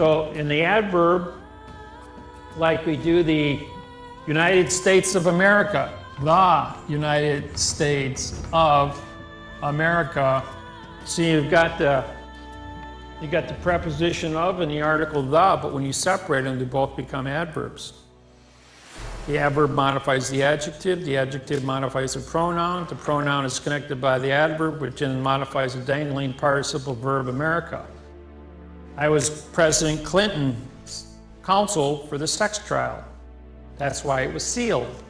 So in the adverb, like we do the United States of America, the United States of America. See, you've got the preposition of and the article the, but when you separate them, they both become adverbs. The adverb modifies the adjective modifies the pronoun is connected by the adverb, which then modifies the dangling participle verb America. I was President Clinton's counsel for the sex trial. That's why it was sealed.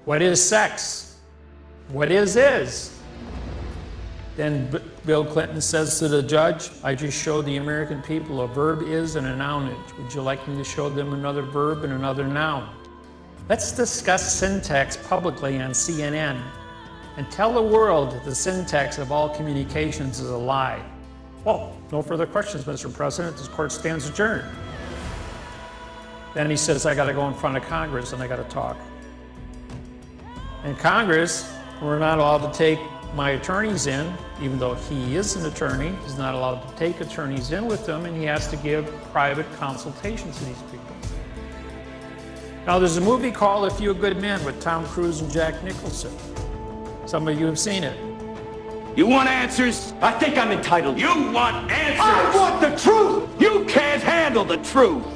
What is sex? What is? Then Bill Clinton says to the judge, I just showed the American people a verb is and a noun is. Would you like me to show them another verb and another noun? Let's discuss syntax publicly on CNN and tell the world that the syntax of all communications is a lie. Well, no further questions, Mr. President. This court stands adjourned. Then he says, I got to go in front of Congress and I got to talk. In Congress, we're not allowed to take my attorneys in, even though he is an attorney. He's not allowed to take attorneys in with him, and he has to give private consultations to these people. Now, there's a movie called A Few Good Men with Tom Cruise and Jack Nicholson. Some of you have seen it. You want answers? I think I'm entitled. You want answers? I want the truth! You can't handle the truth!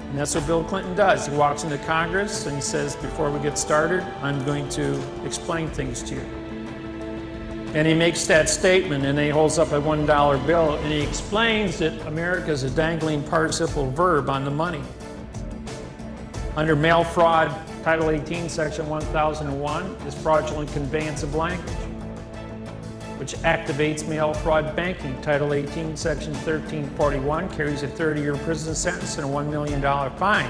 And that's what Bill Clinton does. He walks into Congress and he says, before we get started, I'm going to explain things to you. And he makes that statement and then he holds up a $1 bill and he explains that America is a dangling participle verb on the money. Under mail fraud, Title 18, Section 1001 is fraudulent conveyance of language, which activates mail fraud banking. Title 18, Section 1341 carries a 30-year prison sentence and a $1 million fine.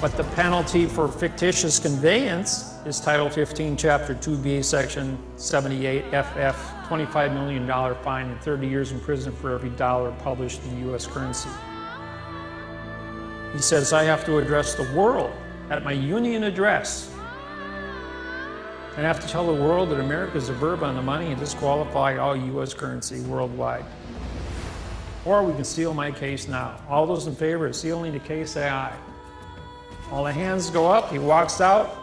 But the penalty for fictitious conveyance is Title 15, Chapter 2B, Section 78 FF, $25 million fine and 30 years in prison for every dollar published in U.S. currency. He says, I have to address the world at my union address. And I have to tell the world that America is a verb on the money and disqualify all U.S. currency worldwide. Or we can seal my case now. All those in favor of sealing the case, say aye. All the hands go up, he walks out,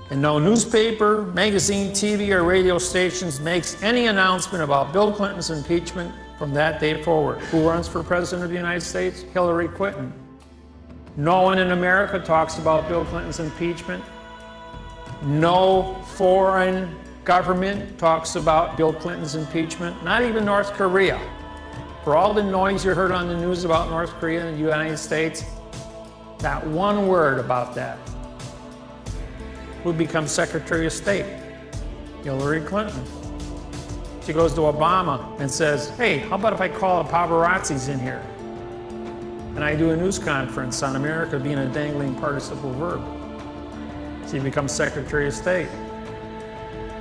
and no newspaper, magazine, TV, or radio stations makes any announcement about Bill Clinton's impeachment from that day forward. Who runs for President of the United States? Hillary Clinton. No one in America talks about Bill Clinton's impeachment. No foreign government talks about Bill Clinton's impeachment, not even North Korea. For all the noise you heard on the news about North Korea and the United States, not one word about that. Who becomes Secretary of State? Hillary Clinton. She goes to Obama and says, hey, how about if I call the paparazzis in here? And I do a news conference on America being a dangling participle verb. She becomes Secretary of State.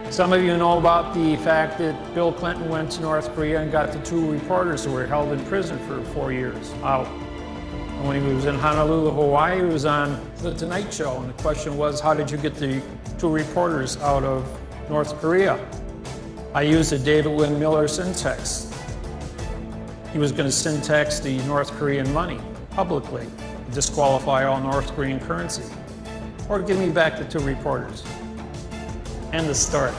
Some of you know about the fact that Bill Clinton went to North Korea and got the 2 reporters who were held in prison for 4 years out. And when he was in Honolulu, Hawaii, he was on The Tonight Show. And the question was, how did you get the 2 reporters out of North Korea? I used a David Wynn Miller syntax. He was going to syntax the North Korean money publicly, disqualify all North Korean currency, or give me back the 2 reporters. End of story.